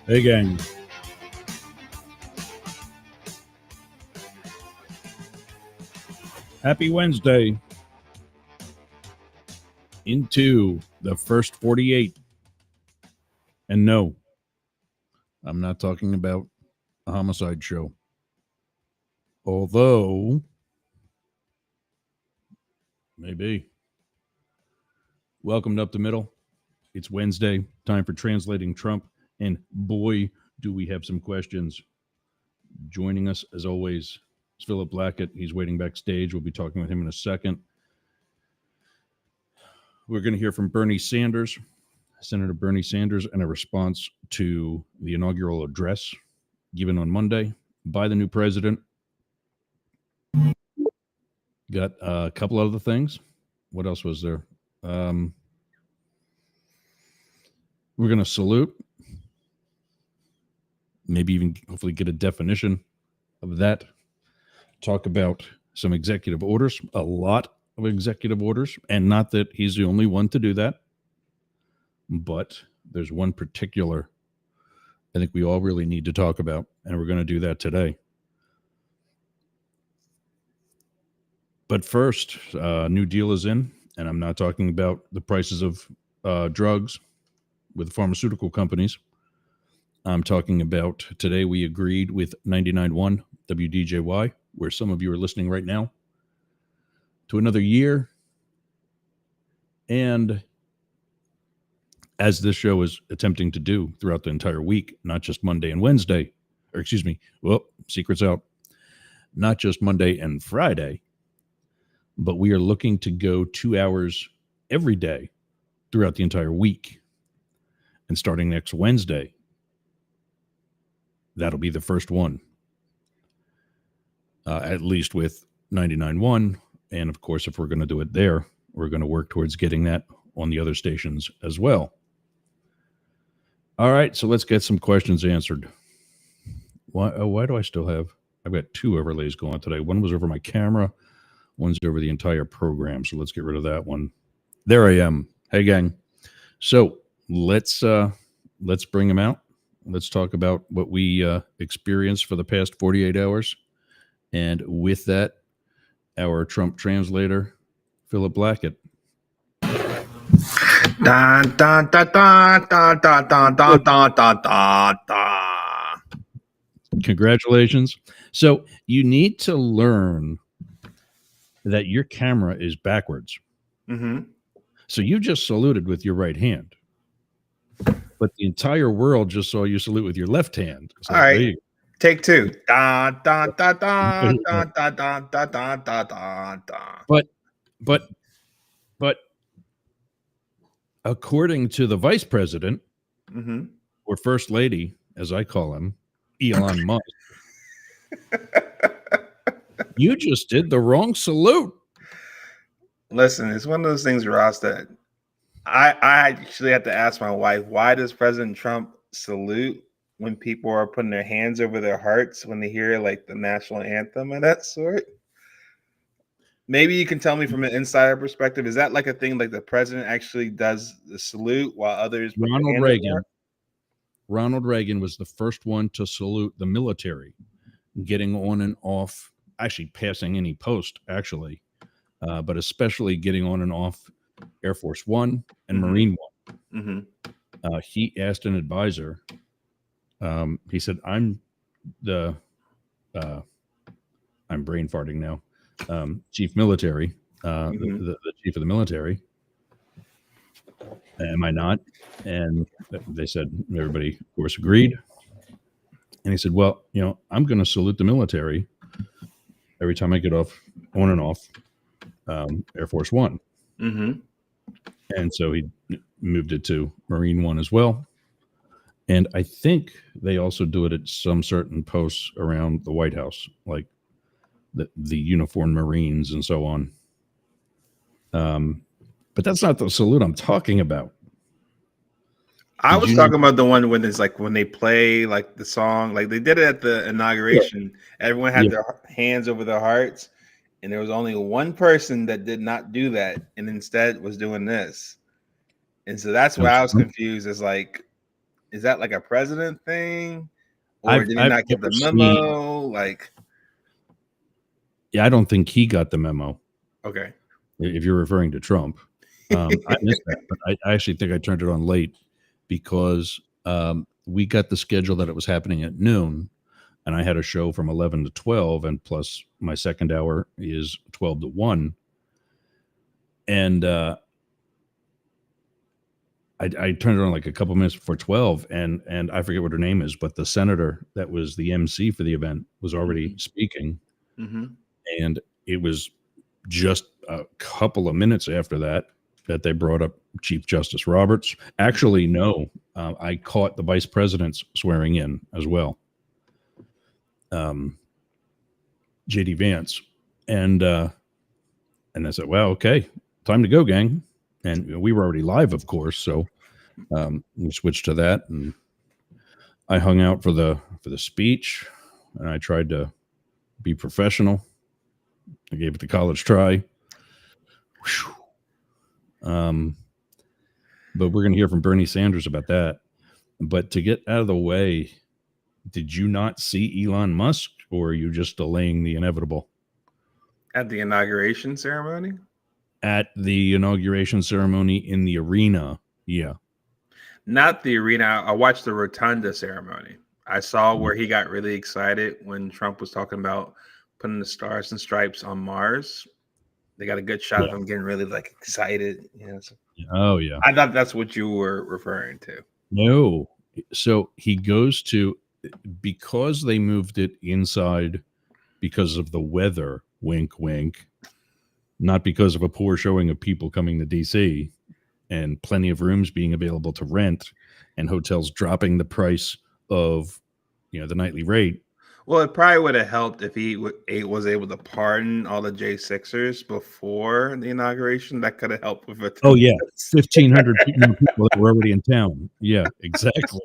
Hey, gang. Happy Wednesday into the first 48. And no, I'm not talking about a homicide show. Although, maybe. Welcome to Up the Middle. It's Wednesday, time for translating Trump. And boy, do we have some questions. Joining us, as always, is Philip Blackett. He's waiting backstage. We'll be talking with him in a second. We're going to hear from Bernie Sanders, Senator Bernie Sanders, in a response to the inaugural address given on Monday by the new president. Got a couple other things. What else was there? We're going to salute, maybe even hopefully get a definition of that. Talk about some executive orders, a lot of executive orders, and not that he's the only one to do that, but there's one particular I think we all really need to talk about, and we're going to do that today. But first, New Deal is in, and I'm not talking about the prices of drugs with pharmaceutical companies. I'm talking about today we agreed with 99.1 WDJY, where some of you are listening right now, to another year. And as this show is attempting to do throughout the entire week, not just Monday and Wednesday, or excuse me, well, secret's out, not just Monday and Friday, but we are looking to go 2 hours every day throughout the entire week. And starting next Wednesday, that'll be the first one, at least with 99.1. And of course, if we're going to do it there, we're going to work towards getting that on the other stations as well. All right, so let's get some questions answered. Why do I still have, I've got two overlays going today. One was over my camera, one's over the entire program. So let's get rid of that one. There I am. Hey, gang. So let's bring them out. Let's talk about what we experienced for the past 48 hours. And with that, our Trump translator, Philip Blackett. Dun, dun, dun, dun, dun, dun, dun, dun, dun, dun, dun, dun. Congratulations. So you need to learn that your camera is backwards. Mm-hmm. So you just saluted with your right hand, but the entire world just saw you salute with your left hand. So all right, take two. Dun, dun, dun, dun, dun, dun, dun, dun, dun, dun, dun. But according to the vice president, mm-hmm. or first lady, as I call him, Elon Musk, you just did the wrong salute. Listen, it's one of those things, Ross, that I actually have to ask my wife, why does President Trump salute when people are putting their hands over their hearts when they hear like the national anthem and that sort? Maybe you can tell me from an insider perspective. Is that like a thing like the president actually does the salute while others put Ronald Reagan was the first one to salute the military, getting on and off, actually passing any post, actually, but especially getting on and off Air Force One and mm-hmm. Marine One. Mm-hmm. He asked an advisor, he said, I'm brain farting now, chief military, mm-hmm. the chief of the military. Am I not? And they said, everybody, of course, agreed. And he said, well, I'm going to salute the military every time I get on and off Air Force One. Mm-hmm. And so he moved it to Marine One as well. And I think they also do it at some certain posts around the White House, like the uniformed Marines and so on. But that's not the salute I'm talking about. I was talking about the one when it's like when they play like the song, like they did it at the inauguration. Yeah. Everyone had their hands over their hearts, and there was only one person that did not do that, and instead was doing this. And so that's why I was confused. It's like, is that like a president thing, or did he I've not get the never seen. memo? Like, Yeah, I don't think he got the memo. okay, If you're referring to Trump, I missed that, but I actually think I turned it on late because we got the schedule that it was happening at noon, and I had a show from 11 to 12, and plus my second hour is 12 to 1, and I turned it on like a couple minutes before 12, and I forget what her name is, but the senator that was the MC for the event was already speaking, mm-hmm. and it was just a couple of minutes after that they brought up Chief Justice Roberts. Actually, no, I caught the vice president's swearing in as well, JD Vance, and I said, "Well, okay, time to go, gang." And we were already live, of course, so we switched to that, and I hung out for the speech, and I tried to be professional. I gave it the college try. But we're going to hear from Bernie Sanders about that. But to get out of the way, did you not see Elon Musk, or are you just delaying the inevitable? At the inauguration ceremony? At the inauguration ceremony in the arena, yeah. Not the arena. I watched the rotunda ceremony. I saw where he got really excited when Trump was talking about putting the stars and stripes on Mars. They got a good shot of him getting really like excited. Oh yeah. I thought that's what you were referring to. No. So he goes to, because they moved it inside because of the weather, wink, wink, not because of a poor showing of people coming to DC and plenty of rooms being available to rent and hotels dropping the price of, the nightly rate. Well, it probably would have helped if he was able to pardon all the J6ers before the inauguration. That could have helped with it. Oh, yeah. 1,500 people that were already in town. Yeah, exactly.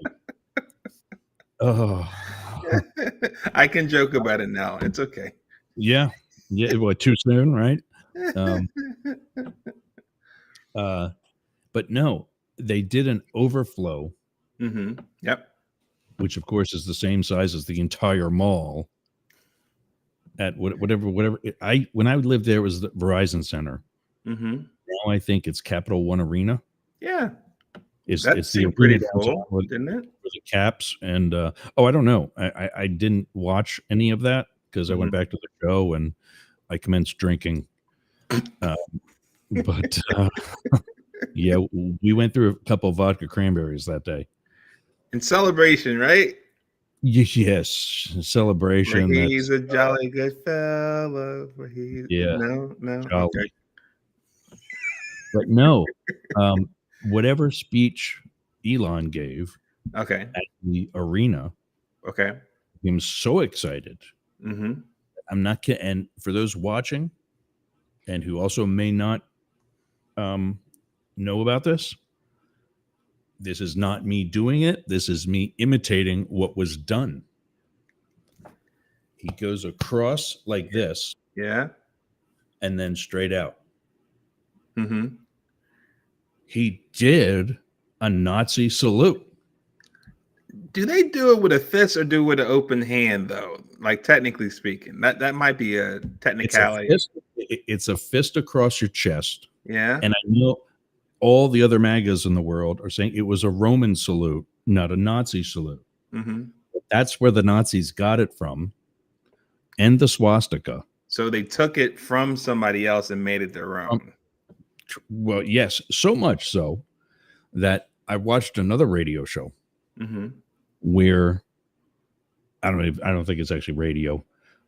Oh. I can joke about it now. It's okay. Yeah. Yeah. What, too soon, right? But no, they did an overflow. Mm-hmm. Yep. Which of course is the same size as the entire mall. At whatever. When I lived there, it was the Verizon Center. Mm-hmm. Now I think it's Capital One Arena. Yeah, It's that the seemed arena pretty cool, didn't it? with the caps and I don't know. I didn't watch any of that because I went back to the show and I commenced drinking. But yeah, we went through a couple of vodka cranberries that day. In celebration, right? Yes, celebration. Where he's a jolly good fella. Where he, yeah, no, jolly. Okay. But no, whatever speech Elon gave, okay, at the arena, okay, I'm so excited. Mm-hmm. I'm not kidding. And for those watching, and who also may not know about this, this is not me doing it. This is me imitating what was done. He goes across like this. Yeah. And then straight out. Mm-hmm. He did a Nazi salute. Do they do it with a fist or do it with an open hand, though? Like, technically speaking, that might be a technicality. It's a fist across your chest. Yeah. And I know all the other MAGAs in the world are saying it was a Roman salute, not a Nazi salute. Mm-hmm. That's where the Nazis got it from. And the swastika. So they took it from somebody else and made it their own. Well, yes, so much so that I watched another radio show where I don't think it's actually radio.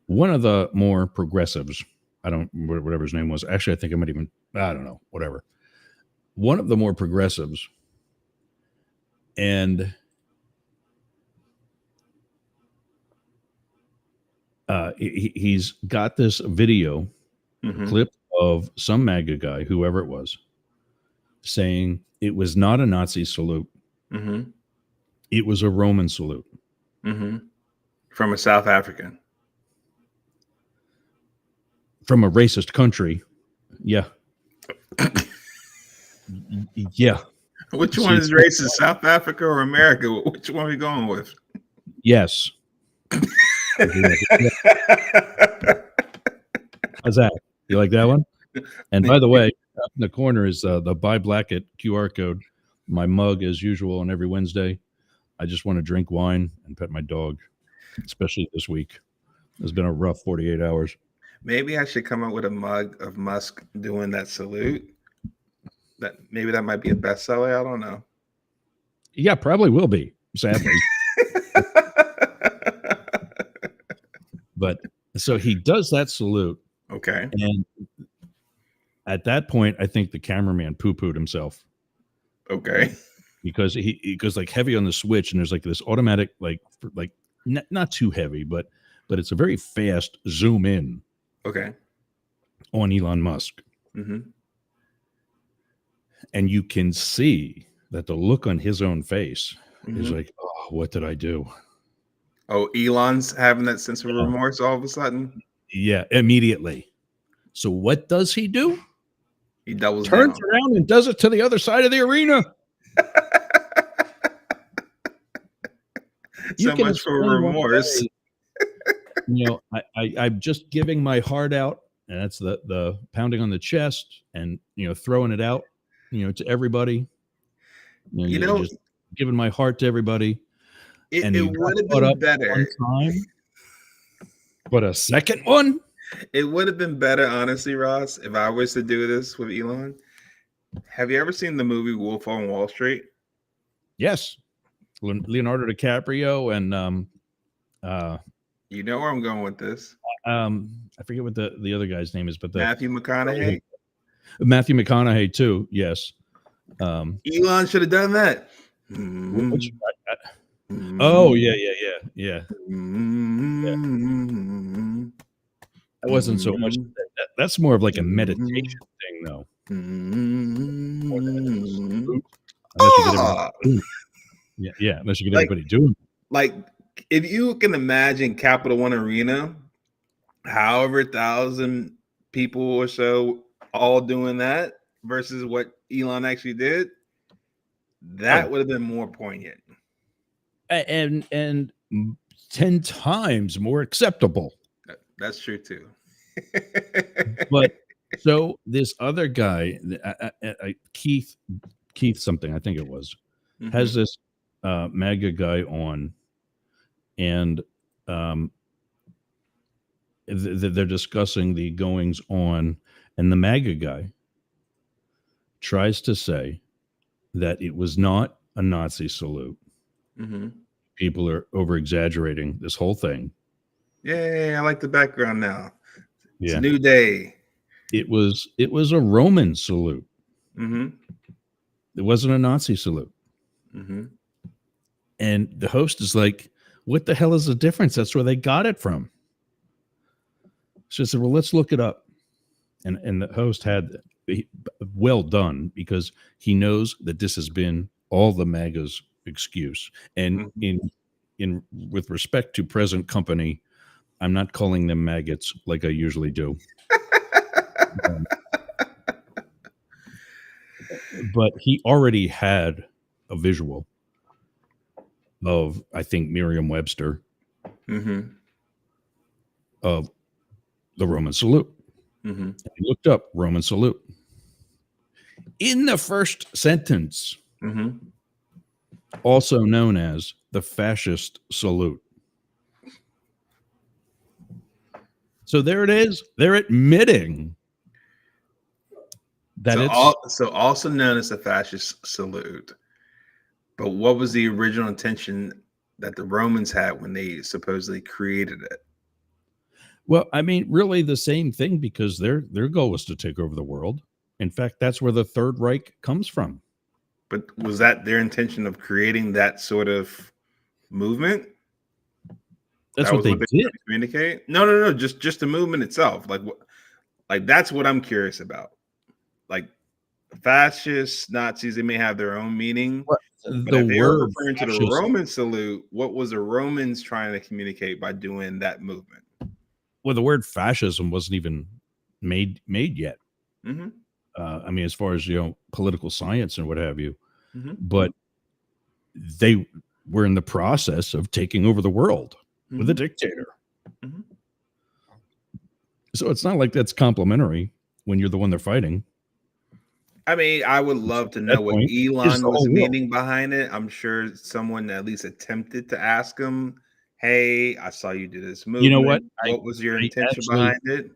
One of the more progressives, whatever his name was. Actually, I think I don't know, whatever. One of the more progressives, and he's got this video clip of some MAGA guy, whoever it was, saying it was not a Nazi salute. It was a Roman salute. From a South African. From a racist country. Yeah. Yeah. Which one See, is racist, South Africa or America? Which one are we going with? yes. How's that? You like that one? And by the way, up in the corner is the Buy Blackett QR code. My mug, as usual, on every Wednesday. I just want to drink wine and pet my dog, especially this week. It's been a rough 48 hours. Maybe I should come up with a mug of Musk doing that salute. Maybe that might be a bestseller. I don't know. Yeah, probably will be, sadly. But so he does that salute. Okay. And at that point, I think the cameraman poo-pooed himself. Okay. Because he goes like heavy on the switch, and there's like this automatic, like not too heavy, but it's a very fast zoom in. Okay. On Elon Musk. Mm-hmm. And you can see that the look on his own face is like, oh, what did I do? Oh, Elon's having that sense of remorse all of a sudden? Yeah, immediately. So what does he do? He doubles Turns down. around and does it to the other side of the arena. So much for remorse. You know, I'm just giving my heart out, and that's the pounding on the chest, and throwing it out, to everybody. You know, just giving my heart to everybody. It would have been better. One time, but a second one. It would have been better, honestly, Ross, if I was to do this with Elon. Have you ever seen the movie Wolf on Wall Street? Yes, Leonardo DiCaprio and you know where I'm going with this. I forget what the other guy's name is, but Matthew McConaughey. Matthew McConaughey too. Yes. Elon should have done that. Oh yeah. That wasn't so much. That's more of like a meditation thing, though. Yeah, unless you get everybody doing. Like, if you can imagine Capital One Arena, however 1,000 people or so all doing that versus what Elon actually did, that would have been more poignant. And 10 times more acceptable. That's true too. But so this other guy, Keith something, I think it was, has this MAGA guy on, and they're discussing the goings on, and the MAGA guy tries to say that it was not a Nazi salute. People are over exaggerating this whole thing. Yeah, I like the background now. It's a new day. It was a Roman salute. It wasn't a Nazi salute. And the host is like, what the hell is the difference? That's where they got it from. She said, well, let's look it up. And the host had well done, because he knows that this has been all the MAGA's excuse. And in with respect to present company, I'm not calling them maggots like I usually do. But he already had a visual of, I think, Merriam-Webster of the Roman salute. And he looked up Roman salute. In the first sentence, also known as the fascist salute. So there it is. They're admitting that so also known as the fascist salute. But what was the original intention that the Romans had when they supposedly created it? Well, I mean, really the same thing, because their goal was to take over the world. In fact, that's where the Third Reich comes from. But was that their intention of creating that sort of movement? That's what they did. Communicate? No. Just the movement itself. Like that's what I'm curious about. Like fascists, Nazis, they may have their own meaning. But if they were referring to the Roman salute, what was the Romans trying to communicate by doing that movement? Well, the word fascism wasn't even made yet. I mean, as far as political science and what have you, but they were in the process of taking over the world with a dictator. So it's not like that's complimentary when you're the one they're fighting. I mean, I would love to know what Elon was meaning behind it. I'm sure someone at least attempted to ask him, "Hey, I saw you do this movement. You know what? What was your intention behind it?"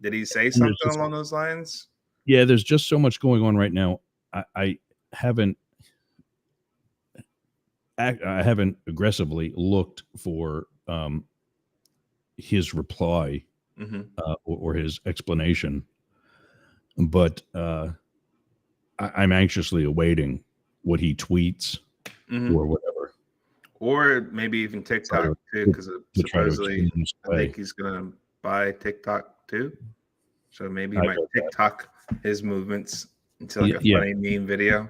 Did he say something along those lines? Yeah, there's just so much going on right now. I haven't aggressively looked for his reply or his explanation, but I'm anxiously awaiting what he tweets or whatever, or maybe even TikTok too, because supposedly I think he's gonna buy TikTok too. So maybe he might TikTok his movements into like a funny meme video.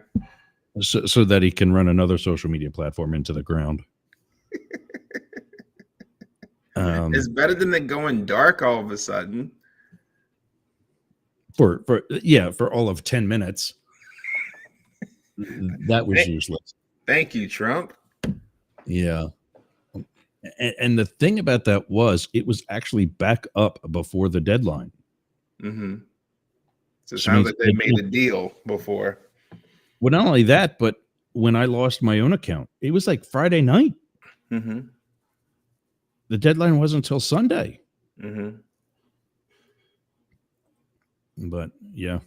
So that he can run another social media platform into the ground. It's better than it going dark all of a sudden. For all of 10 minutes. That was useless. Thank you, Trump. Yeah. And the thing about that was it was actually back up before the deadline. So it sounds like they made a deal before. Well, not only that, but when I lost my own account, it was like Friday night. The deadline wasn't until Sunday. But yeah.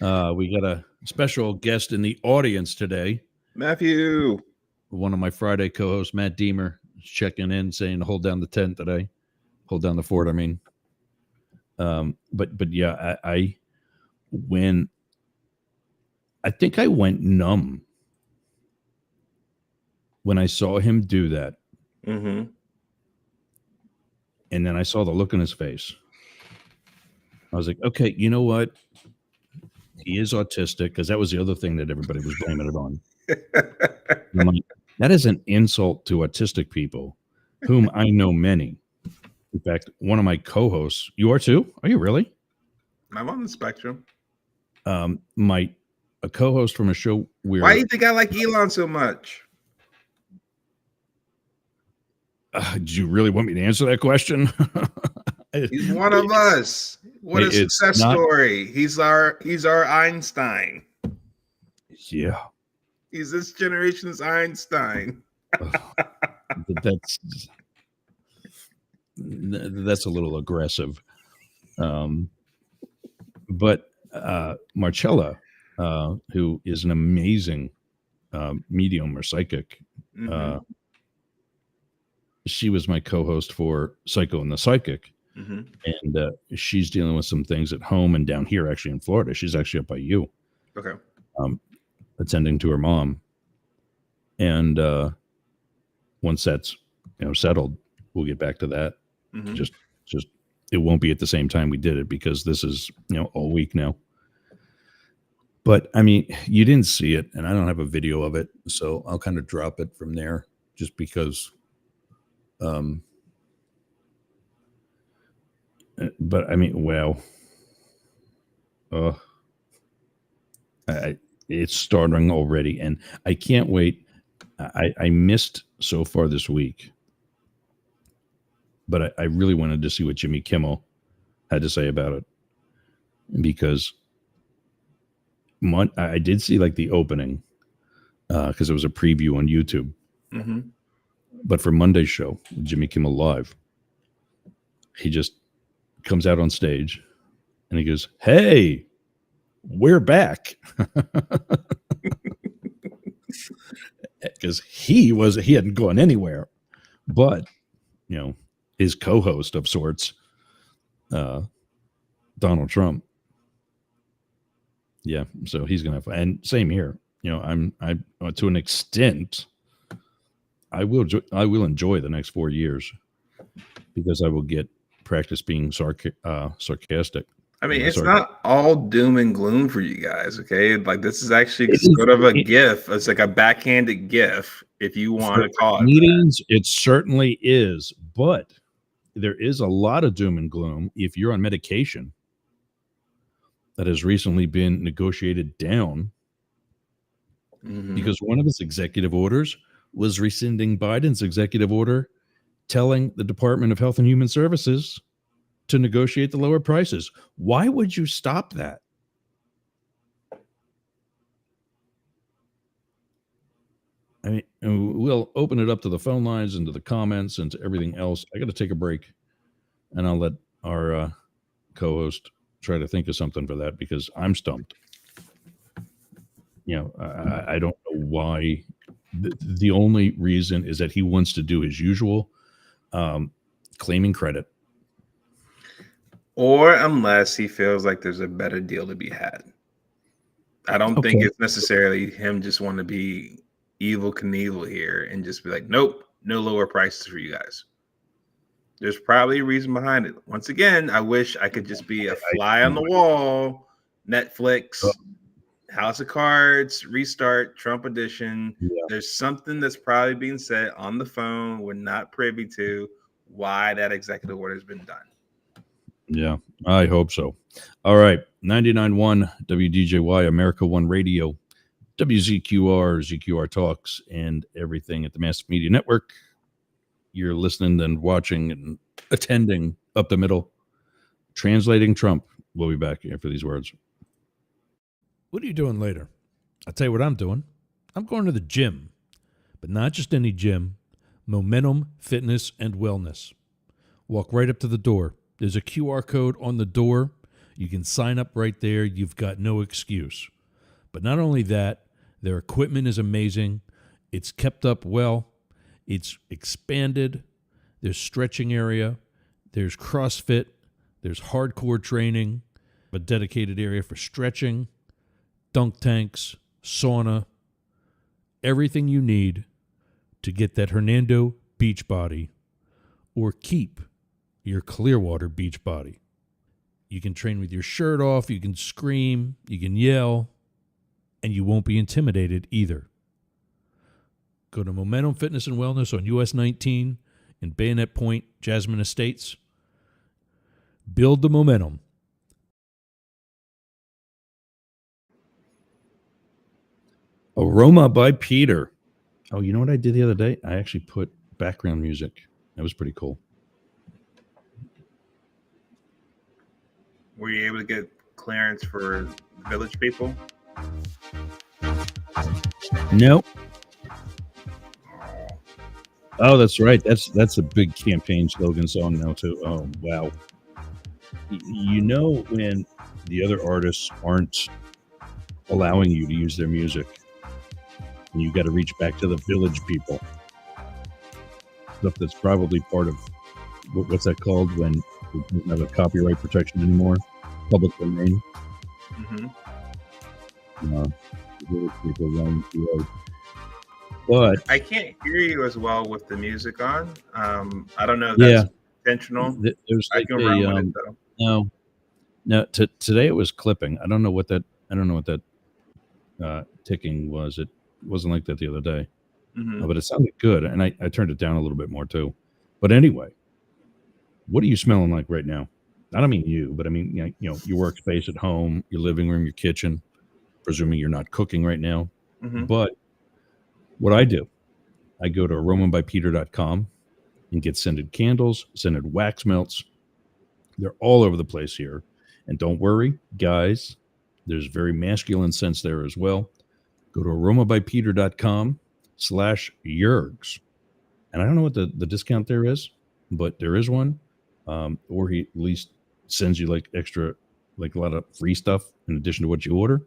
We got a special guest in the audience today. Matthew. One of my Friday co-hosts, Matt Deemer, is checking in, saying hold down the tent today. Hold down the fort, I mean. But yeah, I think I went numb when I saw him do that. And then I saw the look in his face. I was like, okay, you know what? He is autistic, because that was the other thing that everybody was blaming it on. I'm like, that is an insult to autistic people, whom I know many. In fact, one of my co-hosts, you are too? Are you really? I'm on the spectrum. A co-host from a show where... Why do you think I like Elon so much? Do you really want me to answer that question? He's one of us. What a success story. He's our Einstein. Yeah. He's this generation's Einstein. That's a little aggressive. But Marcella, who is an amazing medium or psychic, she was my co-host for Psycho and the Psychic. And she's dealing with some things at home and down here, actually in Florida. She's actually up by you. Okay. Attending to her mom. And once that's settled, we'll get back to that. Just it won't be at the same time we did it, because this is all week now. But I mean, you didn't see it, and I don't have a video of it, so I'll kind of drop it from there, just because. But I mean, wow. It's starting already, and I can't wait. I missed so far this week, but I really wanted to see what Jimmy Kimmel had to say about it, because I did see like the opening, because it was a preview on YouTube. But for Monday's show, Jimmy Kimmel Live, he just comes out on stage and he goes, "Hey, we're back." Because he hadn't gone anywhere, but his co-host of sorts, Donald Trump. Yeah, so he's gonna have fun. And same here. I to an extent, I will enjoy the next 4 years, because I will get practice being sarcastic. I mean, it's not all doom and gloom for you guys, okay? Like, this is actually sort of a GIF. It's like a backhanded GIF, if you want to call it meetings, that. It certainly is, but there is a lot of doom and gloom if you're on medication that has recently been negotiated down because one of his executive orders was rescinding Biden's executive order telling the Department of Health and Human Services to negotiate the lower prices. Why would you stop that? I mean, we'll open it up to the phone lines and to the comments and to everything else. I got to take a break, and I'll let our co-host try to think of something for that because I'm stumped. I don't know why. The only reason is that he wants to do his usual claiming credit. Or unless he feels like there's a better deal to be had. I don't think it's necessarily him just want to be evil Knievel here and just be like, nope, no lower prices for you guys. There's probably a reason behind it. Once again, I wish I could just be a fly on the wall. Netflix, House of Cards, Restart, Trump edition. Yeah. There's something that's probably being said on the phone we're not privy to why that executive order has been done. Yeah, I hope so. All right. 99.1 WDJY, America One Radio, WZQR, ZQR Talks, and everything at the Mass Media Network. You're listening and watching and attending Up the Middle, translating Trump. We'll be back after these words. What are you doing later? I'll tell you what I'm doing. I'm going to the gym, but not just any gym, Momentum Fitness and Wellness. Walk right up to the door. There's a QR code on the door. You can sign up right there. You've got no excuse. But not only that, their equipment is amazing. It's kept up well. It's expanded. There's stretching area. There's CrossFit. There's hardcore training, a dedicated area for stretching, dunk tanks, sauna, everything you need to get that Hernando beach body or keep your Clearwater beach body. You can train with your shirt off, you can scream, you can yell, and you won't be intimidated either. Go to Momentum Fitness and Wellness on US 19 in Bayonet Point, Jasmine Estates. Build the momentum. Aroma by Peter. Oh, you know what I did the other day? I actually put background music. That was pretty cool. Were you able to get clearance for Village People? No. Oh, that's right. That's a big campaign slogan song now too. Oh, wow. You know when the other artists aren't allowing you to use their music, and you got to reach back to the Village People. Stuff that's probably part of what's that called when it doesn't have a copyright protection anymore? Public domain. The Village People running through. But I can't hear you as well with the music on. I don't know if that's intentional. There's I can run with it though. No. Today it was clipping. I don't know what that ticking was. It wasn't like that the other day, but it sounded good, and I turned it down a little bit more too. But anyway, what are you smelling like right now? I don't mean you, but I mean your workspace at home, your living room, your kitchen. Presuming you're not cooking right now, but what I do, I go to romanbypeter.com and get scented candles, scented wax melts. They're all over the place here. And don't worry, guys, there's very masculine scents there as well. Go to aromabypeter.com/Yergs. And I don't know what the discount there is, but there is one. Or he at least sends you like extra, like a lot of free stuff in addition to what you order.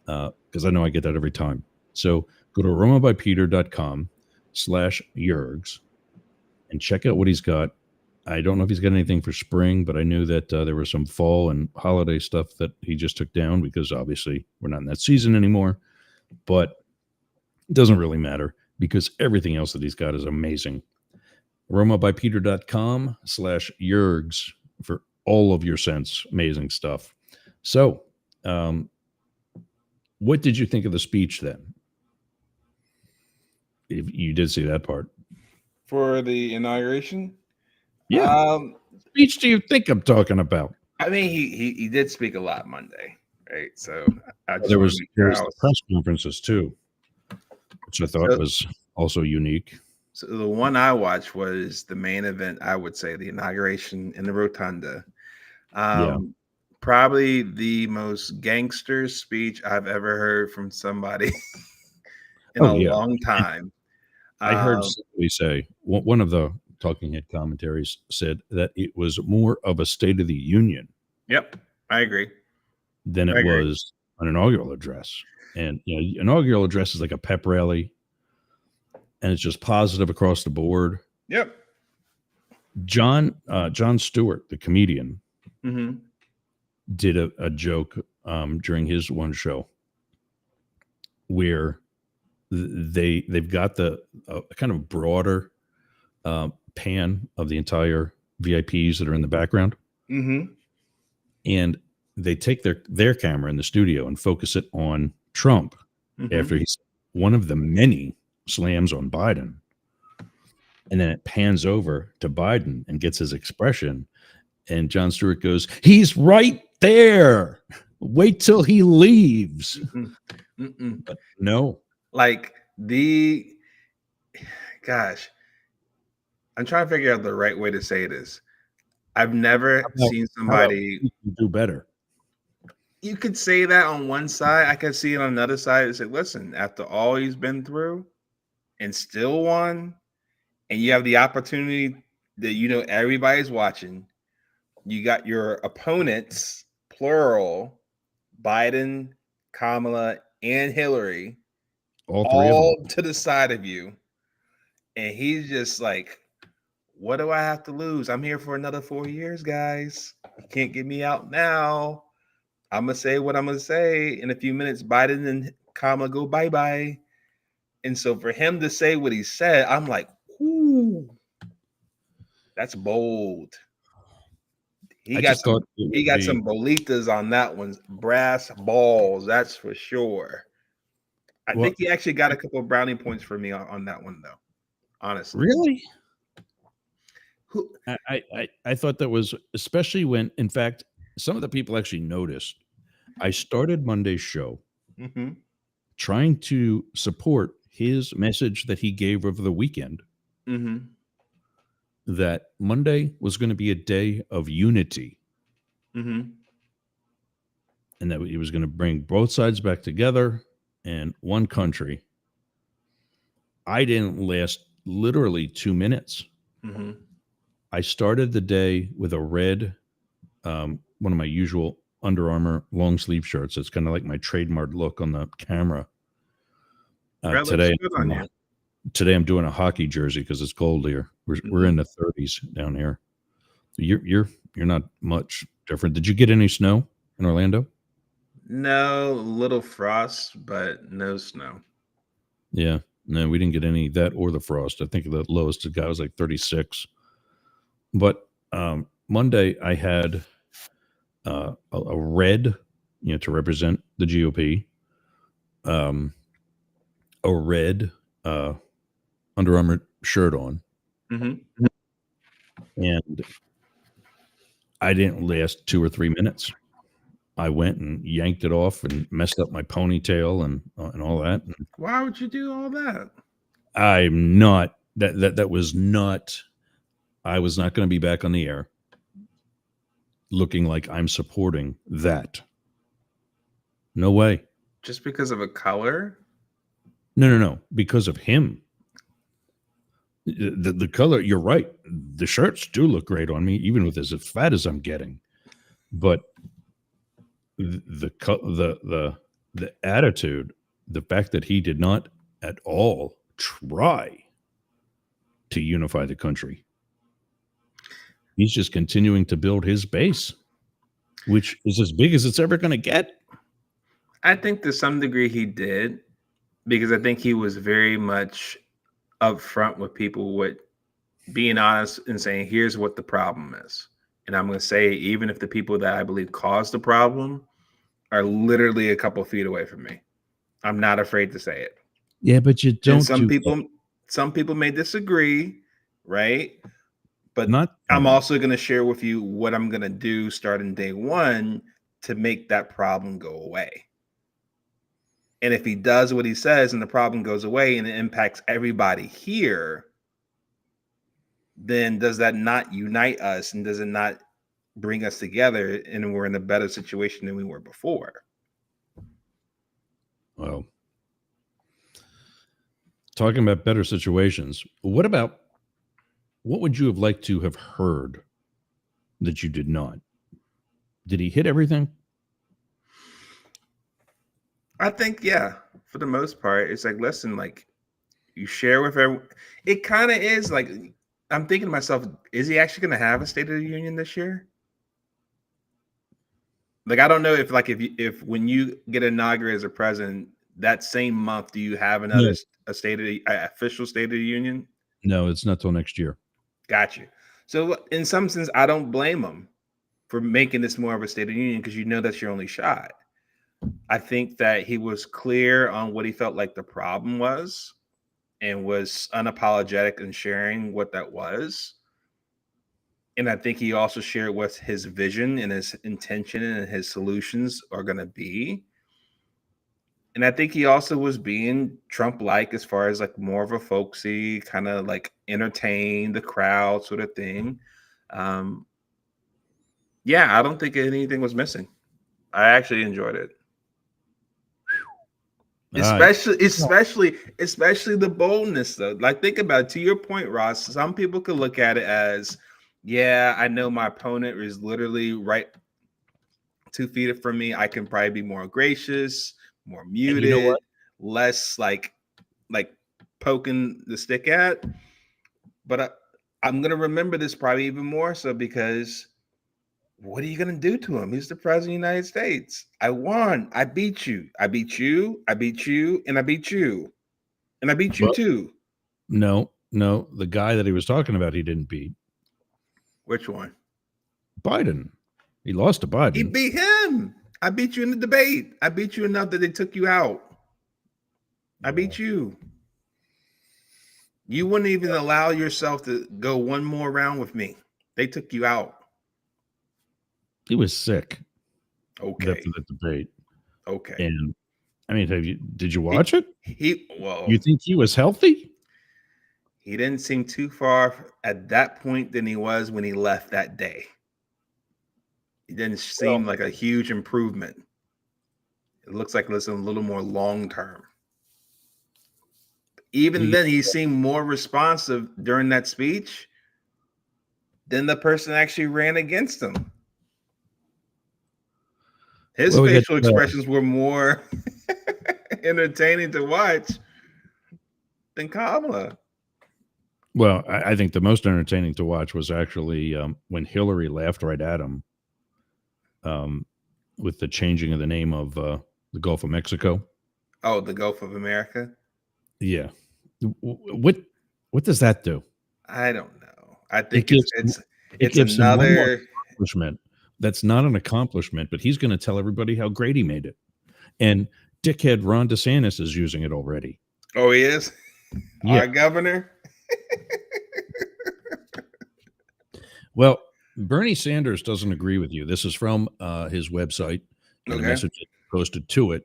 Because I know I get that every time. So go to aromabypeter.com/Yergs and check out what he's got. I don't know if he's got anything for spring, but I knew that there was some fall and holiday stuff that he just took down because obviously we're not in that season anymore. But it doesn't really matter because everything else that he's got is amazing. aromabypeter.com/Yergs for all of your scents. Amazing stuff. So, what did you think of the speech then? If you did see that part. For the inauguration? Yeah. Speech do you think I'm talking about? I mean, he did speak a lot Monday, right? So there was press conferences too. which I thought was also unique. So the one I watched was the main event, I would say, the inauguration in the Rotunda. Yeah. Probably the most gangster speech I've ever heard from somebody in a Oh, yeah. long time. I heard Um, somebody say, one of the talking head commentaries said that it was more of a State of the Union yep, I agree. than I it agree. was an inaugural address. And inaugural address is like a pep rally, and it's just positive across the board. Yep. John Stewart, the comedian, Mm-hmm. did a joke during his one show where they've got the kind of broader pan of the entire VIPs that are in the background, Mm-hmm. and they take their camera in the studio and focus it on Trump Mm-hmm. after he's one of the many slams on Biden, and then it pans over to Biden and gets his expression, and Jon Stewart goes, "He's right there. Wait till he leaves." But no, Like gosh, I'm trying to figure out the right way to say this. I've never seen how about somebody. we can do better? You could say that on one side. I could see it on another side and say, listen, after all he's been through and still won, and you have the opportunity that everybody's watching, you got your opponents, plural, Biden, Kamala, and Hillary, All three of them. all to the side of you. And he's just like, what do I have to lose? I'm here for another 4 years, guys. You can't get me out now. I'm going to say what I'm going to say. In a few minutes, Biden and Kamala go bye-bye. And so for him to say what he said, I'm like, ooh, that's bold. He got some bolitas on that one. Brass balls, that's for sure. I think he actually got a couple of brownie points for me on that one, though. Honestly. Really? I thought that was, especially when, in fact, some of the people actually noticed. I started Monday's show trying to support his message that he gave over the weekend, that Monday was going to be a day of unity, and that he was going to bring both sides back together and one country. I didn't last literally 2 minutes. I started the day with a red, one of my usual Under Armour long sleeve shirts. It's kind of like my trademark look on the camera. Today I'm doing a hockey jersey because it's cold here. We're in the 30s down here. You're not much different. Did you get any snow in Orlando? No, little frost, but no snow. Yeah, no, we didn't get any of that or the frost. I think the lowest it got was like 36. But Monday I had a red, to represent the GOP, a red Under Armour shirt on, and I didn't last 2 or 3 minutes. I went and yanked it off and messed up my ponytail and all that. Why would you do all that? I'm not that was not. I was not going to be back on the air looking like I'm supporting that. No way. Just because of a color? No. Because of him. The color, you're right. The shirts do look great on me, even with as fat as I'm getting. But the attitude, the fact that he did not at all try to unify the country. He's just continuing to build his base, which is as big as it's ever going to get. I think to some degree he did, because I think he was very much upfront with people with being honest and saying, here's what the problem is. And I'm going to say, even if the people that I believe caused the problem are literally a couple feet away from me, I'm not afraid to say it. Yeah, but you don't. And some people may disagree, right? But not. I'm also going to share with you what I'm going to do starting day one to make that problem go away. And if he does what he says and the problem goes away and it impacts everybody here, then does that not unite us, and does it not bring us together, and we're in a better situation than we were before? Well, talking about better situations, what would you have liked to have heard that you did not? Did he hit everything? I think, yeah, for the most part, it's like, listen, like, you share with everyone. It kind of is like, I'm thinking to myself, is he actually going to have a State of the Union this year? Like, I don't know if, like, if when you get inaugurated as a president, that same month, do you have another official State of the Union? No, it's not till next year. Got you. So in some sense, I don't blame him for making this more of a State of the Union, because you know that's your only shot. I think that he was clear on what he felt like the problem was, and was unapologetic in sharing what that was. And I think he also shared what his vision and his intention and his solutions are going to be. And I think he also was being Trump-like, as far as like more of a folksy kind of like entertain the crowd sort of thing. Yeah, I don't think anything was missing. I actually enjoyed it. Especially the boldness, though. Like, think about it. To your point, Ross, some people could look at it as, yeah, I know my opponent is literally right 2 feet from me. I can probably be more gracious, more muted, you know what? less like poking the stick at. But I'm gonna remember this probably even more so, because what are you going to do to him? He's the president of the United States. I won. I beat you. I beat you. I beat you. And I beat you. And I beat you But too. no, the guy that he was talking about, he didn't beat. Which one? Biden. He lost to Biden. He beat him. I beat you in the debate. I beat you enough that they took you out. I beat you. You wouldn't even allow yourself to go one more round with me. They took you out. He was sick. Okay. After the debate. Okay. And I mean, did you watch it? You think he was healthy? He didn't seem too far at that point than he was when he left that day. He didn't seem like a huge improvement. It looks like it's a little more long term. Even then, he seemed more responsive during that speech than the person actually ran against him. His facial expressions were more entertaining to watch than Kamala. Well, I think the most entertaining to watch was actually when Hillary laughed right at him with the changing of the name of the Gulf of Mexico. Oh, the Gulf of America? Yeah. What does that do? I don't know. I think it gives another him one more accomplishment. That's not an accomplishment, but he's going to tell everybody how great he made it. And dickhead Ron DeSantis is using it already. Oh, he is? Yeah. Our governor? Well, Bernie Sanders doesn't agree with you. This is from his website and the message posted to it.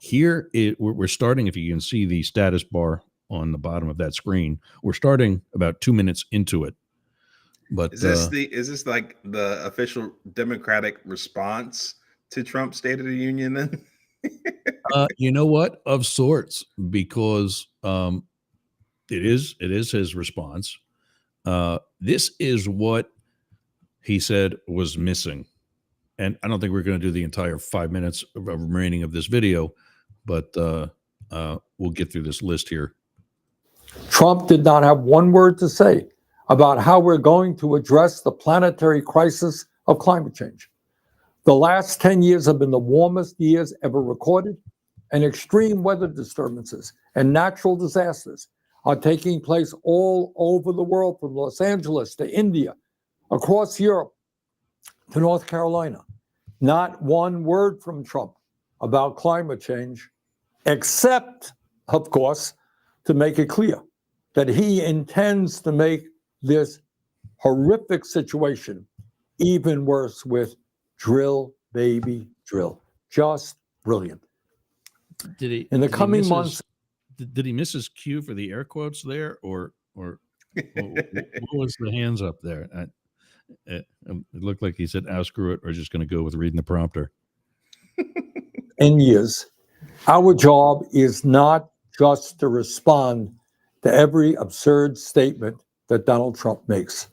Here, we're starting, if you can see the status bar on the bottom of that screen, we're starting about 2 minutes into it. But is this like the official Democratic response to Trump's State of the Union then? You know what? Of sorts, because it is his response. This is what he said was missing. And I don't think we're going to do the entire 5 minutes of remaining of this video, but we'll get through this list here. Trump did not have one word to say about how we're going to address the planetary crisis of climate change. The last 10 years have been the warmest years ever recorded, and extreme weather disturbances and natural disasters are taking place all over the world, from Los Angeles to India, across Europe to North Carolina. Not one word from Trump about climate change, except, of course, to make it clear that he intends to make this horrific situation even worse with drill, baby, drill. Just brilliant. Did he In the did he coming miss months, did he miss his cue for the air quotes there, or what was the hands up there? It looked like he said, "Ah, screw it. We're just going to go with reading the prompter." in years, our job is not just to respond to every absurd statement that Donald Trump makes.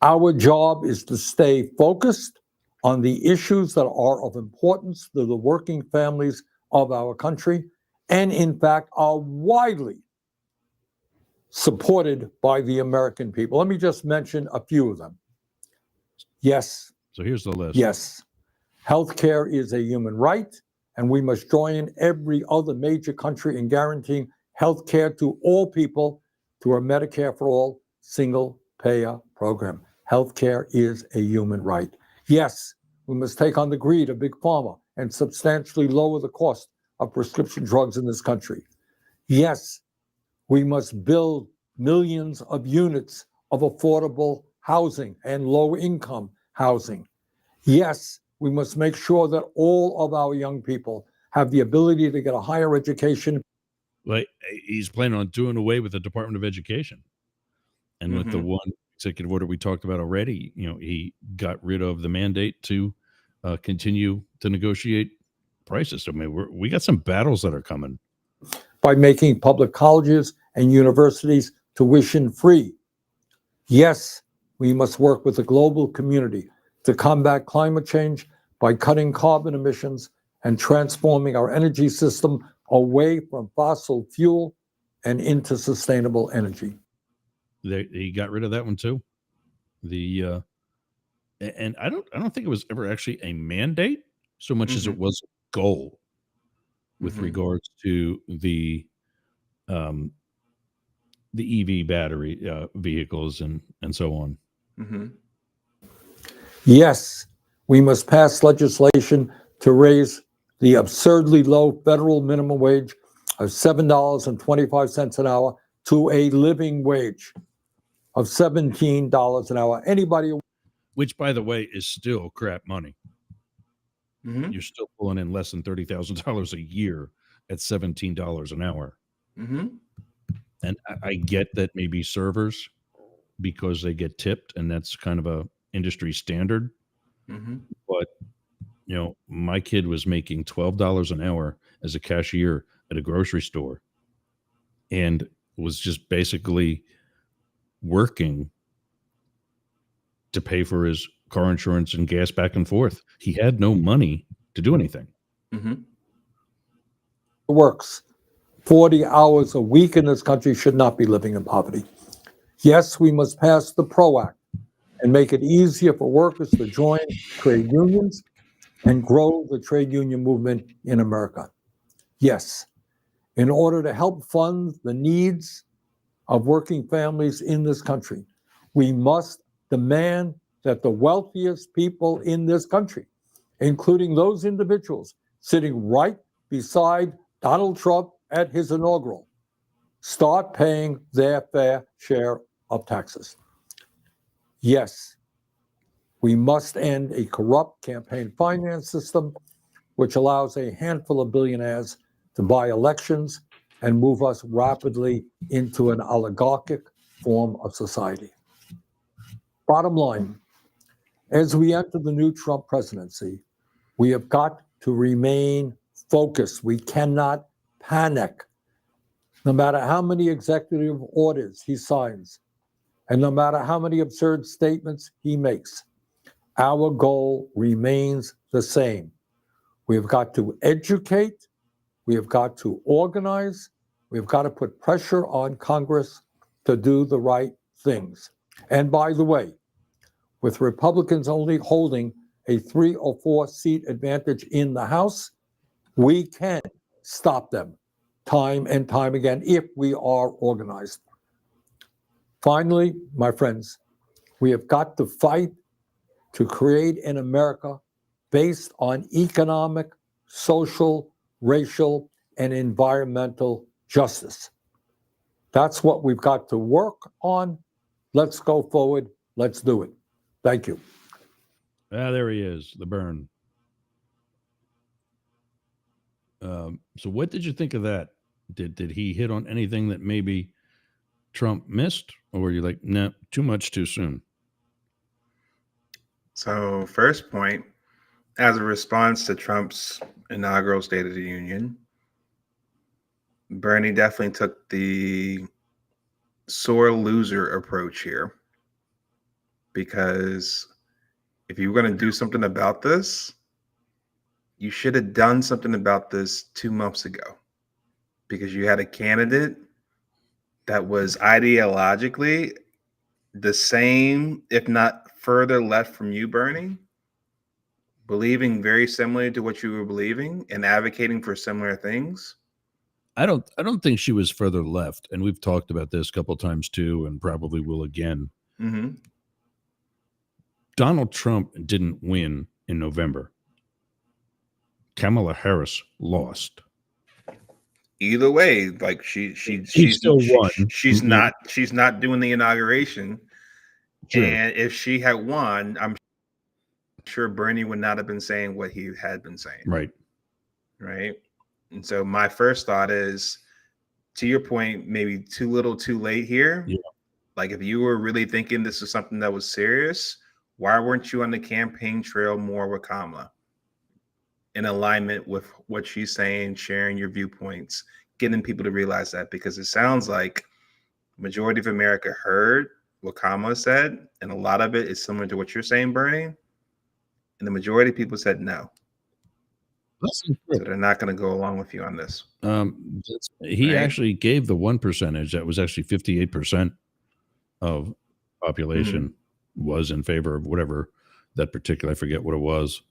Our job is to stay focused on the issues that are of importance to the working families of our country, and in fact are widely supported by the American people. Let me just mention a few of them. Yes, So here's the list. yes, healthcare is a human right, and we must join every other major country in guaranteeing healthcare to all people through a Medicare for All single payer program. Healthcare is a human right. Yes, we must take on the greed of Big Pharma and substantially lower the cost of prescription drugs in this country. Yes, we must build millions of units of affordable housing and low income housing. Yes, we must make sure that all of our young people have the ability to get a higher education. Like, he's planning on doing away with the Department of Education, and with the one executive order we talked about already, he got rid of the mandate to continue to negotiate prices. So, I mean, we got some battles that are coming. By making public colleges and universities tuition free. Yes, we must work with the global community to combat climate change by cutting carbon emissions and transforming our energy system away from fossil fuel and into sustainable energy. He got rid of that one too. And I don't think it was ever actually a mandate so much as it was a goal with regards to the EV battery vehicles and so on. Yes, we must pass legislation to raise the absurdly low federal minimum wage of $7.25 an hour to a living wage of $17 an hour. Anybody, Which, by the way, is still crap money. You're still pulling in less than $30,000 a year at $17 an hour. And I get that maybe servers, because they get tipped, and that's kind of a industry standard. But my kid was making $12 an hour as a cashier at a grocery store, and was just basically working to pay for his car insurance and gas back and forth. He had no money to do anything. works 40 hours a week in this country should not be living in poverty. Yes, we must pass the PRO Act and make it easier for workers to join trade unions and grow the trade union movement in America. Yes, in order to help fund the needs of working families in this country, we must demand that the wealthiest people in this country, including those individuals sitting right beside Donald Trump at his inaugural, start paying their fair share of taxes. Yes, we must end a corrupt campaign finance system which allows a handful of billionaires to buy elections and move us rapidly into an oligarchic form of society. Bottom line, as we enter the new Trump presidency, we have got to remain focused. We cannot panic. No matter how many executive orders he signs, and no matter how many absurd statements he makes, our goal remains the same. We have got to educate, we have got to organize, we have got to put pressure on Congress to do the right things. And by the way, with Republicans only holding a 3 or 4 seat advantage in the House, we can stop them time and time again if we are organized. Finally, my friends, we have got to fight to create an America based on economic, social, racial, and environmental justice. That's what we've got to work on. Let's go forward. Let's do it. Thank you. There he is, the burn. So what did you think of that? Did he hit on anything that maybe Trump missed, or were you like, nah, too much too soon? So, first point, as a response to Trump's inaugural State of the Union, Bernie definitely took the sore loser approach here, because if you were going to do something about this, you should have done something about this 2 months ago, because you had a candidate that was ideologically the same, if not further left from you, Bernie, believing very similarly to what you were believing and advocating for similar things. I don't think she was further left, and we've talked about this a couple times too, and probably will again. Mm-hmm. Donald Trump didn't win in November. Kamala Harris lost. Either way, like she's still won. she's Yeah. not doing the inauguration. True. And if she had won, I'm sure Bernie would not have been saying what he had been saying. Right. Right. And so my first thought is, to your point, maybe too little too late here. Yeah. Like, if you were really thinking this was something that was serious, why weren't you on the campaign trail more with Kamala, in alignment with what she's saying, sharing your viewpoints, getting people to realize that? Because it sounds like majority of America heard what Kamala said, and a lot of it is similar to what you're saying, Bernie. And the majority of people said no. So they're not going to go along with you on this. He Right. actually gave the one percentage that was actually 58% of population was in favor of whatever that particular, I forget what it was,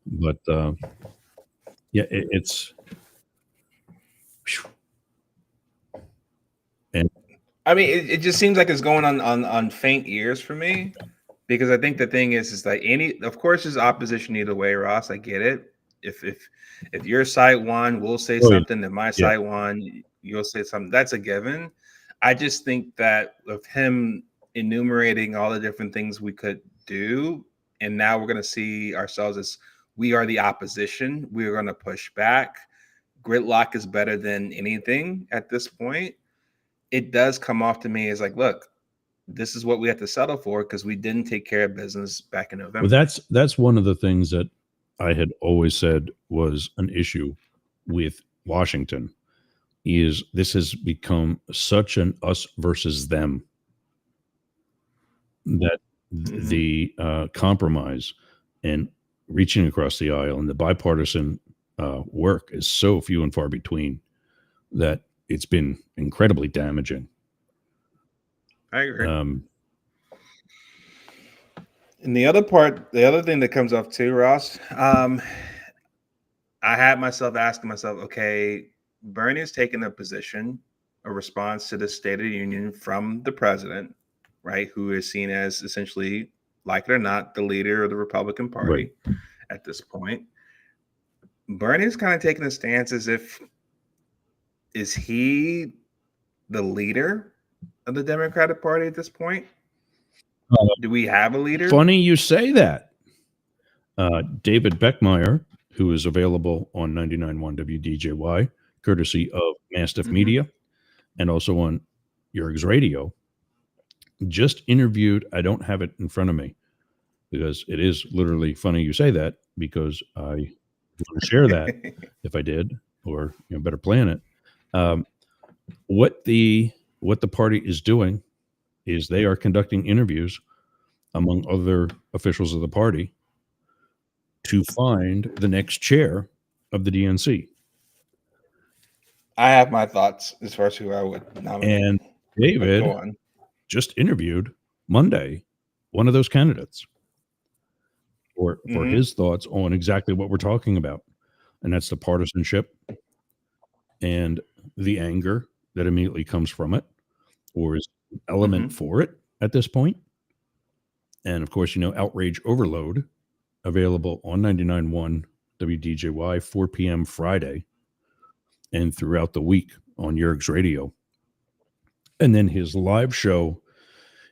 but yeah, it's. And I mean, it just seems like it's going on faint ears for me, because I think the thing is like of course there's opposition either way, Ross. I get it. If your side won, we'll say Oh, yeah. something. If my side won, you'll say something. That's a given. I just think that of him enumerating all the different things we could do, and now we're going to see ourselves as we are the opposition. We're going to push back. Gridlock is better than anything at this point. It does come off to me as like, look, this is what we have to settle for because we didn't take care of business back in November. Well, that's one of the things that I had always said was an issue with Washington, is this has become such an us versus them that the compromise and reaching across the aisle and the bipartisan work is so few and far between that it's been incredibly damaging. I agree. And the other thing that comes up too, Ross, I had myself asking myself, okay, Bernie's taken a position, a response to the State of the Union from the president, right, who is seen as essentially, like it or not, the leader of the Republican Party at this point. Bernie's kind of taking a stance as if, is he the leader of the Democratic Party at this point? Do we have a leader? Funny you say that. David Beckmeyer, who is available on 99.1 WDJY, courtesy of Mastiff Media, and also on Yerg's Radio, just interviewed, I don't have it in front of me, because it is literally funny you say that, because I want to share that if I did, or better plan it. What the party is doing is they are conducting interviews among other officials of the party to find the next chair of the DNC. I have my thoughts as far as who I would nominate. And David just interviewed Monday one of those candidates for his thoughts on exactly what we're talking about. And that's the partisanship and the anger that immediately comes from it, or is an element for it at this point. And of course, Outrage Overload, available on 99.1 WDJY, 4 p.m. Friday, and throughout the week on Yerg's Radio. And then his live show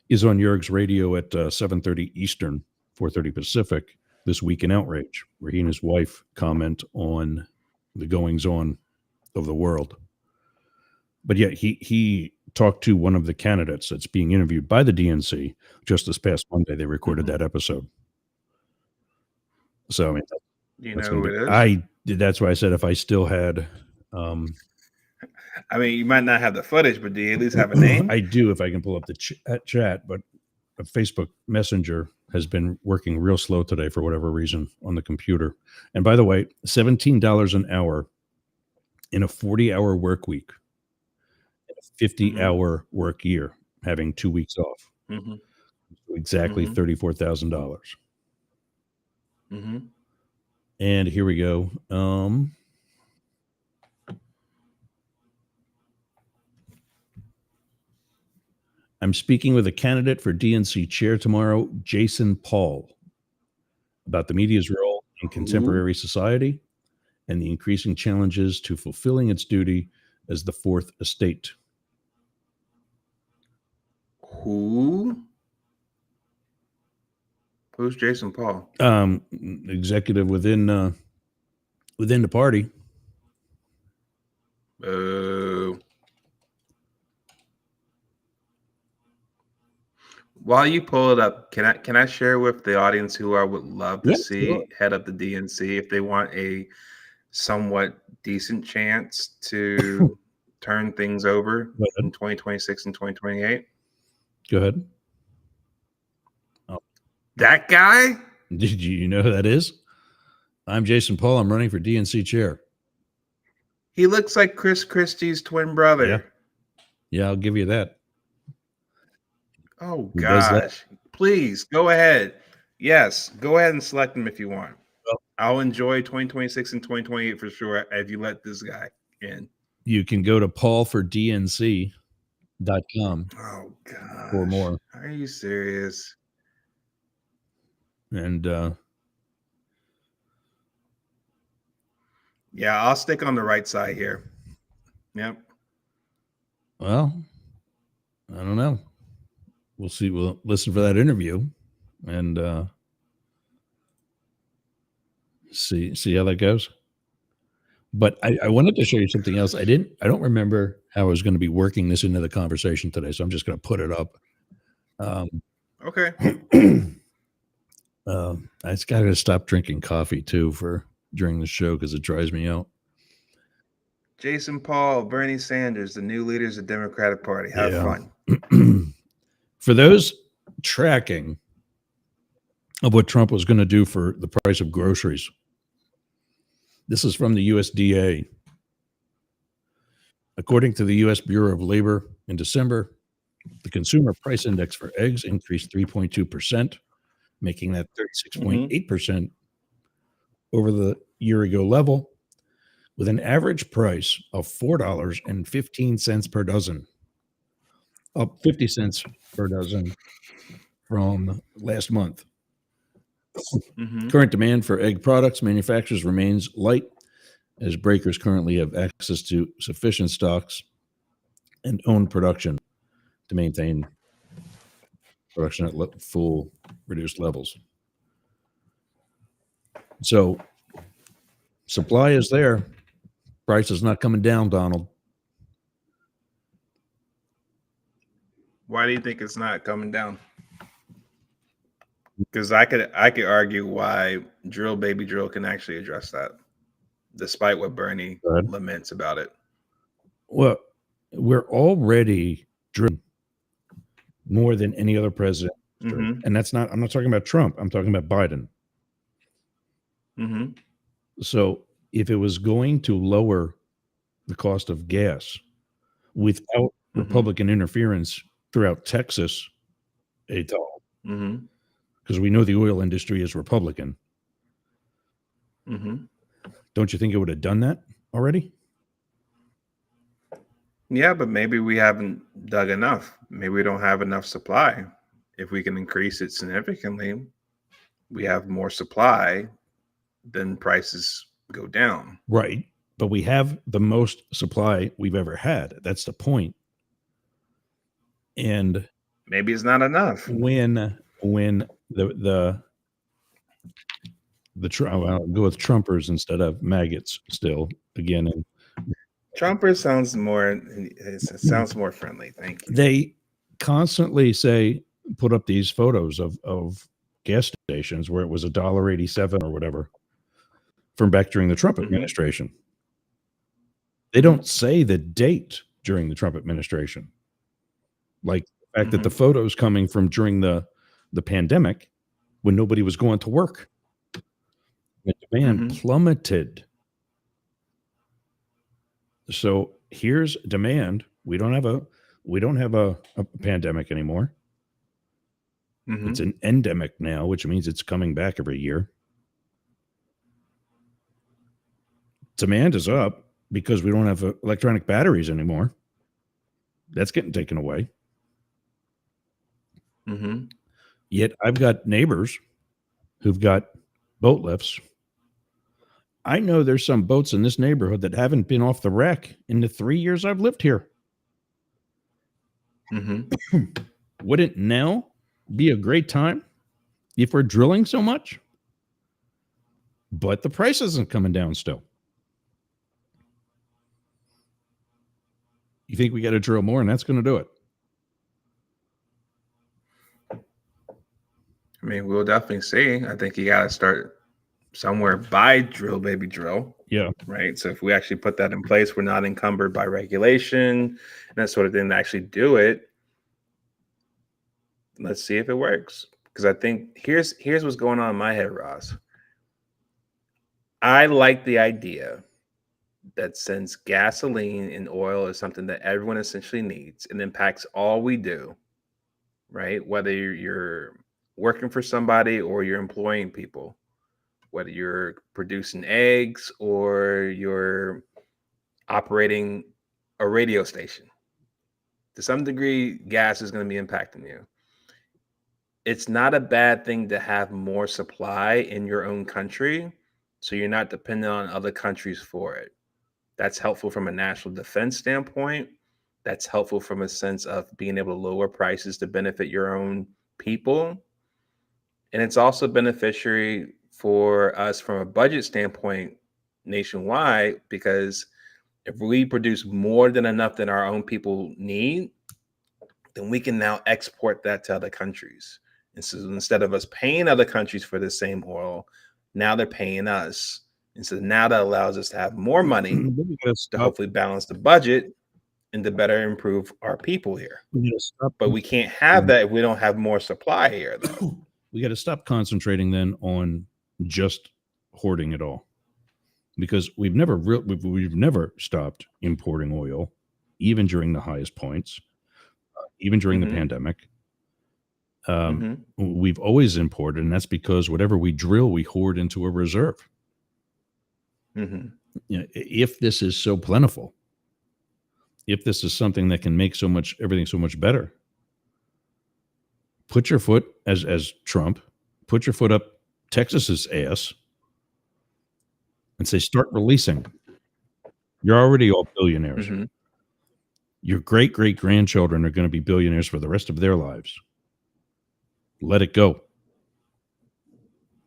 is on Yerg's Radio at 7:30 Eastern, 4:30 Pacific, this week in Outrage, where he and his wife comment on the goings on of the world. But yeah, he talked to one of the candidates that's being interviewed by the DNC just this past Monday. They recorded that episode. So I mean, Do you that's know gonna who be, it is? that's why I said if I still had, I mean, you might not have the footage, but do you at least have a name? I do if I can pull up the chat, but a Facebook Messenger has been working real slow today for whatever reason on the computer. And by the way, $17 an hour in a 40-hour work week, a 50-hour work year, having 2 weeks off, exactly $34,000. And here we go. I'm speaking with a candidate for DNC chair tomorrow, Jason Paul, about the media's role in contemporary society and the increasing challenges to fulfilling its duty as the fourth estate. Who's Jason Paul? Executive within the party. While you pull it up, can I share with the audience who I would love to see sure. head up the DNC if they want a somewhat decent chance to turn things over in 2026 and 2028? Go ahead. That guy? Did you know who that is? I'm Jason Paul. I'm running for DNC chair. He looks like Chris Christie's twin brother. Yeah, I'll give you that. Oh, Who does that? gosh. Please, go ahead. Yes, go ahead and select him if you want. Well, I'll enjoy 2026 and 2028 for sure if you let this guy in. You can go to paulfordnc.com Oh, gosh. for more. Are you serious? And yeah, I'll stick on the right side here. Yep. well, I don't know. We'll see. We'll listen for that interview and see how that goes. But I wanted to show you something else. I don't remember how I was going to be working this into the conversation today, so I'm just going to put it up. Okay. I just got to stop drinking coffee too during the show because it drives me out. Jason Paul, Bernie Sanders, the new leaders of the Democratic Party. Have fun. For those tracking of what Trump was going to do for the price of groceries, this is from the USDA. According to the U.S. Bureau of Labor, in December, the consumer price index for eggs increased 3.2%, making that 36.8% over the year ago level, with an average price of $4.15 per dozen, up 50 cents per dozen from last month. Current demand for egg products manufacturers remains light, as breakers currently have access to sufficient stocks and own production to maintain production at full reduced levels. So supply is there. Price is not coming down, Donald. Why do you think it's not coming down? Because I could argue why Drill Baby Drill can actually address that, despite what Bernie laments about it. Well, we're already drilling more than any other president. And I'm not talking about Trump. I'm talking about Biden. So if it was going to lower the cost of gas without Republican interference throughout Texas, because we know the oil industry is Republican, don't you think it would have done that already? Yeah, but maybe we haven't dug enough. Maybe we don't have enough supply. If we can increase it significantly, we have more supply, then prices go down. Right. But we have the most supply we've ever had. That's the point. And maybe it's not enough. When I'll go with Trumpers instead of maggots still. again. And Trumper sounds more. It sounds more friendly. Thank you. they constantly say, put up these photos of gas stations where it was $1.87 or whatever from back during the Trump administration. They don't say the date during the Trump administration. Like the fact that the photos coming from during the pandemic when nobody was going to work. The demand plummeted. So here's demand. We don't have a pandemic anymore. It's an endemic now, which means it's coming back every year. Demand is up because we don't have electronic batteries anymore. That's getting taken away. Yet I've got neighbors who've got boat lifts. I know there's some boats in this neighborhood that haven't been off the wreck in the 3 years I've lived here. Wouldn't now be a great time if we're drilling so much? But the price isn't coming down still. You think we got to drill more and that's going to do it? I mean, we'll definitely see. I think you got to start somewhere by drill, baby, drill. Yeah. Right. So if we actually put that in place, we're not encumbered by regulation and that sort of thing to actually do it. Let's see if it works. Because I think here's what's going on in my head, Ross. I like the idea that since gasoline and oil is something that everyone essentially needs and impacts all we do, right? Whether you're working for somebody or you're employing people, whether you're producing eggs or you're operating a radio station, to some degree, gas is going to be impacting you. It's not a bad thing to have more supply in your own country, so you're not dependent on other countries for it. That's helpful from a national defense standpoint. That's helpful from a sense of being able to lower prices to benefit your own people. And it's also beneficiary for us from a budget standpoint nationwide, because if we produce more than enough than our own people need, then we can now export that to other countries. And so instead of us paying other countries for the same oil, now they're paying us. And so now that allows us to have more money to hopefully balance the budget and to better improve our people here. But we can't have that if we don't have more supply here, though. We got to stop concentrating then on just hoarding it all, because we've never stopped importing oil, even during the highest points, even during the pandemic. We've always imported, and that's because whatever we drill, we hoard into a reserve. You know, if this is so plentiful, if this is something that can make everything so much better, put your foot, as Trump, put your foot up Texas's ass and say, start releasing. You're already all billionaires. Your great-great-grandchildren are going to be billionaires for the rest of their lives. Let it go.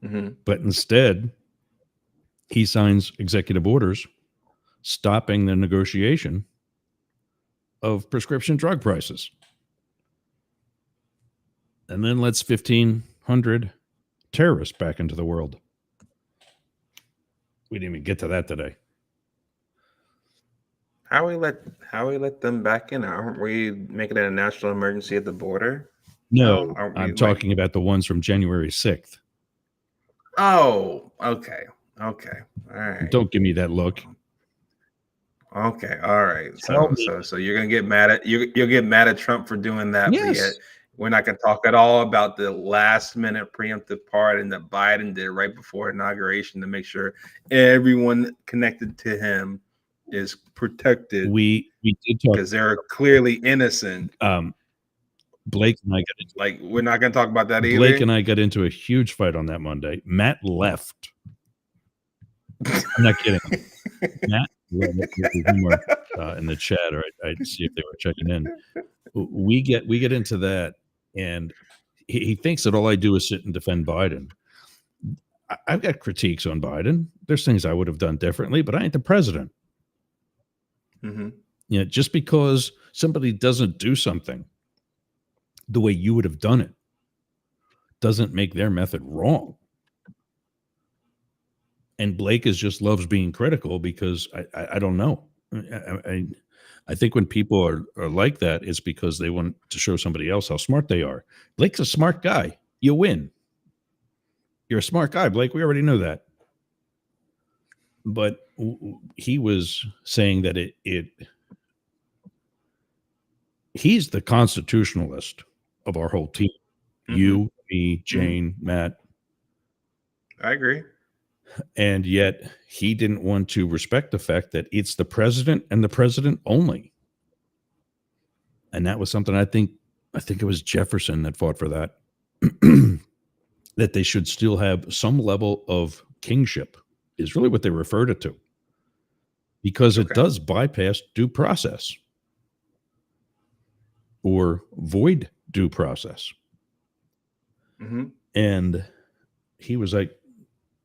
But instead, he signs executive orders stopping the negotiation of prescription drug prices. And then lets 1,500 terrorists back into the world. We didn't even get to that today. How we let them back in? Aren't we making it a national emergency at the border? No, I'm talking about the ones from January 6th. Oh, okay. All right. Don't give me that look. Okay, all right. So you're gonna get mad at you'll get mad at Trump for doing that. Yes. But yet we're not gonna talk at all about the last minute preemptive pardon that Biden did right before inauguration to make sure everyone connected to him is protected. We did talk because they're clearly innocent. Blake and I got into, we're not going to talk about that either. Blake and I got into a huge fight on that Monday. Matt left. I'm not kidding. Matt in the chat, or I'd see if they were checking in. We get into that, and he thinks that all I do is sit and defend Biden. I've got critiques on Biden. There's things I would have done differently, but I ain't the president. Mm-hmm. You know, just because somebody doesn't do something the way you would have done it doesn't make their method wrong. And Blake loves being critical because I don't know. I think when people are like that, it's because they want to show somebody else how smart they are. Blake's a smart guy. You win. You're a smart guy, Blake. We already know that. But he was saying that he's the constitutionalist of our whole team. Mm-hmm. You, me, Jane, Matt. I agree. And yet he didn't want to respect the fact that it's the president and the president only. And that was something I think it was Jefferson that fought for that, that they should still have some level of kingship is really what they referred it to, because it does bypass due process or void due process. Mm-hmm. And he was like,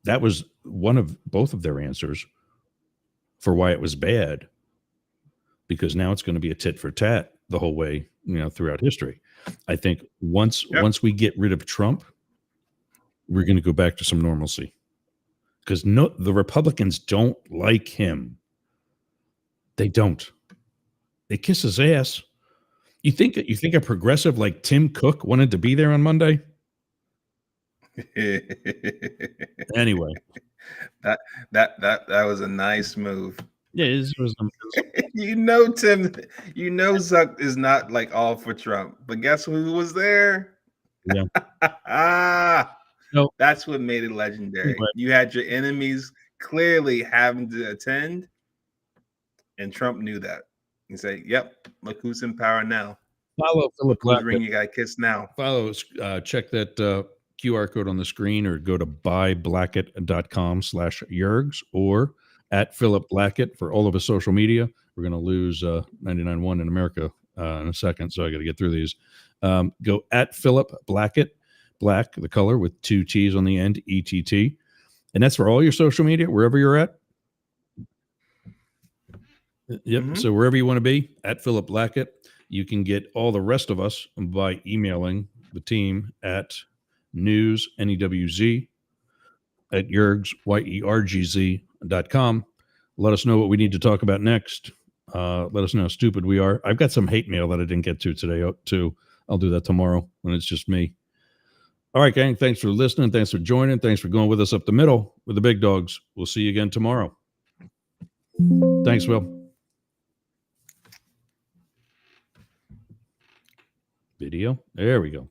that was one of both of their answers for why it was bad, because now it's going to be a tit for tat the whole way, throughout history. I think once we get rid of Trump, we're going to go back to some normalcy, because the Republicans don't like him. They don't. They kiss his ass. You think a progressive like Tim Cook wanted to be there on Monday? Anyway, that was a nice move. Yeah, it was Tim, Zuck is not like all for Trump, but guess who was there? Yeah. No, that's what made it legendary. Anyway. You had your enemies clearly having to attend, and Trump knew that. He said, "Yep, look who's in power now. Follow Philip Blackett. Whose ring you got to kiss now." Check that QR code on the screen, or go to buyblackett.com/Yergs, or at Philip Blackett for all of his social media. We're going to lose 99.1 in America in a second, so I got to get through these. Go at Philip Blackett, black, the color with 2 T's on the end, ETT. And that's for all your social media, wherever you're at. Yep. Mm-hmm. So wherever you want to be, at Philip Blackett. You can get all the rest of us by emailing the team at newsnewz at Yergs, YERGZ.com. Let us know what we need to talk about next. Let us know how stupid we are. I've got some hate mail that I didn't get to today, too. I'll do that tomorrow when it's just me. All right, gang. Thanks for listening. Thanks for joining. Thanks for going with us up the middle with the big dogs. We'll see you again tomorrow. Thanks, Will. Video. There we go.